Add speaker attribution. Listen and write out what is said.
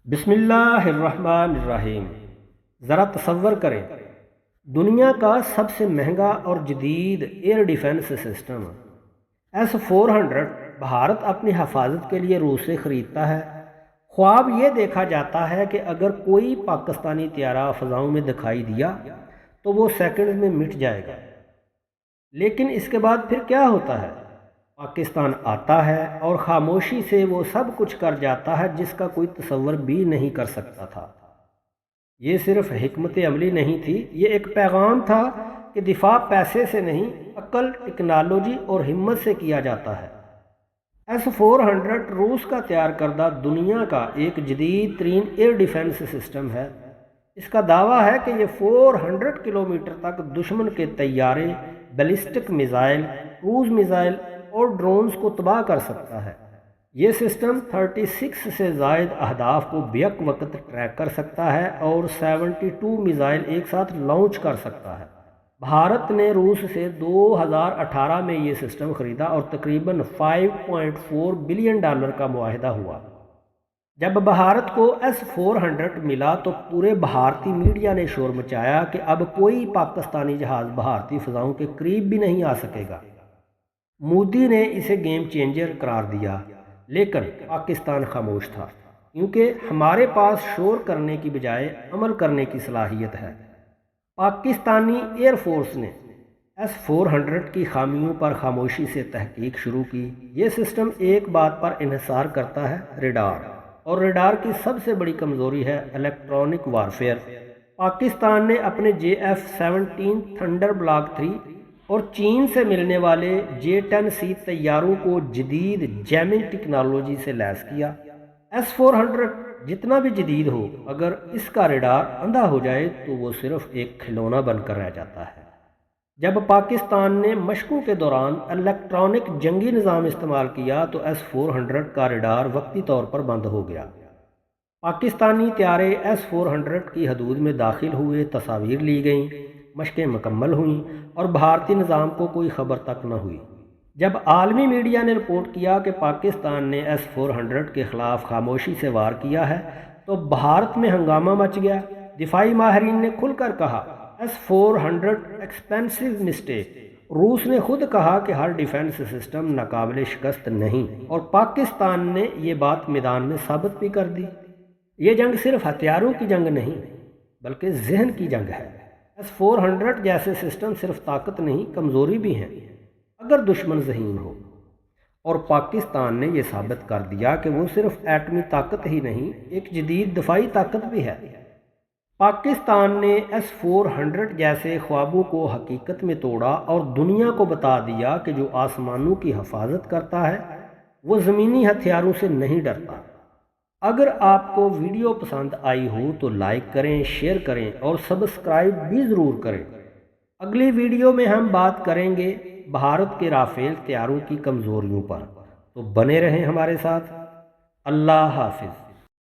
Speaker 1: بسم اللہ الرحمن الرحیم۔ ذرا تصور کریں، دنیا کا سب سے مہنگا اور جدید air defence system S-400 Bharat اپنی حفاظت کے لیے روس سے خریدتا ہے۔ خواب یہ دیکھا جاتا ہے کہ اگر کوئی پاکستانی طیارہ فضاؤں میں دکھائی دیا تو وہ سیکنڈ میں مٹ جائے گا، لیکن اس کے بعد پھر کیا ہوتا ہے؟ پاکستان آتا ہے اور خاموشی سے وہ سب کچھ کر جاتا ہے جس کا کوئی تصور بھی نہیں کر سکتا تھا۔ یہ صرف حکمت عملی نہیں تھی، یہ ایک پیغام تھا کہ دفاع پیسے سے نہیں، عقل، ٹیکنالوجی اور ہمت سے کیا جاتا ہے۔ S-400 روس کا تیار کردہ دنیا کا ایک جدید ترین ایئر ڈیفنس سسٹم ہے۔ اس کا دعویٰ ہے کہ یہ 400 کلومیٹر تک دشمن کے طیارے، بیلسٹک میزائل، کروز میزائل اور ڈرونز کو تباہ کر سکتا ہے۔ یہ سسٹم 36 سے زائد اہداف کو بیک وقت ٹریک کر سکتا ہے اور 72 میزائل ایک ساتھ لانچ کر سکتا ہے۔ بھارت نے روس سے 2018 میں یہ سسٹم خریدا اور تقریباً $5.4 بلین کا معاہدہ ہوا۔ جب بھارت کو S-400 ملا تو پورے بھارتی میڈیا نے شور مچایا کہ اب کوئی پاکستانی جہاز بھارتی فضاؤں کے قریب بھی نہیں آ سکے گا۔ مودی نے اسے گیم چینجر قرار دیا، لیکن پاکستان خاموش تھا، کیونکہ ہمارے پاس شور کرنے کی بجائے عمل کرنے کی صلاحیت ہے۔ پاکستانی ایئر فورس نے S-400 کی خامیوں پر خاموشی سے تحقیق شروع کی۔ یہ سسٹم ایک بات پر انحصار کرتا ہے، ریڈار، اور ریڈار کی سب سے بڑی کمزوری ہے الیکٹرانک وارفیئر۔ پاکستان نے اپنے JF-17 تھنڈر بلاک 3 اور چین سے ملنے والے J-10C طیاروں کو جدید جیمنگ ٹیکنالوجی سے لیس کیا۔ S-400 جتنا بھی جدید ہو، اگر اس کا ریڈار اندھا ہو جائے تو وہ صرف ایک کھلونا بن کر رہ جاتا ہے۔ جب پاکستان نے مشقوں کے دوران الیکٹرانک جنگی نظام استعمال کیا تو S-400 کا ریڈار وقتی طور پر بند ہو گیا۔ پاکستانی طیارے S-400 کی حدود میں داخل ہوئے، تصاویر لی گئیں، مشقیں مکمل ہوئیں اور بھارتی نظام کو کوئی خبر تک نہ ہوئی۔ جب عالمی میڈیا نے رپورٹ کیا کہ پاکستان نے S-400 کے خلاف خاموشی سے وار کیا ہے تو بھارت میں ہنگامہ مچ گیا۔ دفاعی ماہرین نے کھل کر کہا، S-400 ایکسپینسو مسٹیک۔ روس نے خود کہا کہ ہر ڈیفنس سسٹم ناقابل شکست نہیں، اور پاکستان نے یہ بات میدان میں ثابت بھی کر دی۔ یہ جنگ صرف ہتھیاروں کی جنگ نہیں، بلکہ ذہن کی جنگ ہے۔ S-400 جیسے سسٹم صرف طاقت نہیں، کمزوری بھی ہیں اگر دشمن ذہین ہو، اور پاکستان نے یہ ثابت کر دیا کہ وہ صرف ایٹمی طاقت ہی نہیں، ایک جدید دفاعی طاقت بھی ہے۔ پاکستان نے S-400 جیسے خوابوں کو حقیقت میں توڑا اور دنیا کو بتا دیا کہ جو آسمانوں کی حفاظت کرتا ہے وہ زمینی ہتھیاروں سے نہیں ڈرتا۔ اگر آپ کو ویڈیو پسند آئی ہو تو لائک کریں، شیئر کریں اور سبسکرائب بھی ضرور کریں۔ اگلی ویڈیو میں ہم بات کریں گے بھارت کے رافیل طیاروں کی کمزوریوں پر، تو بنے رہیں ہمارے ساتھ۔ اللہ حافظ۔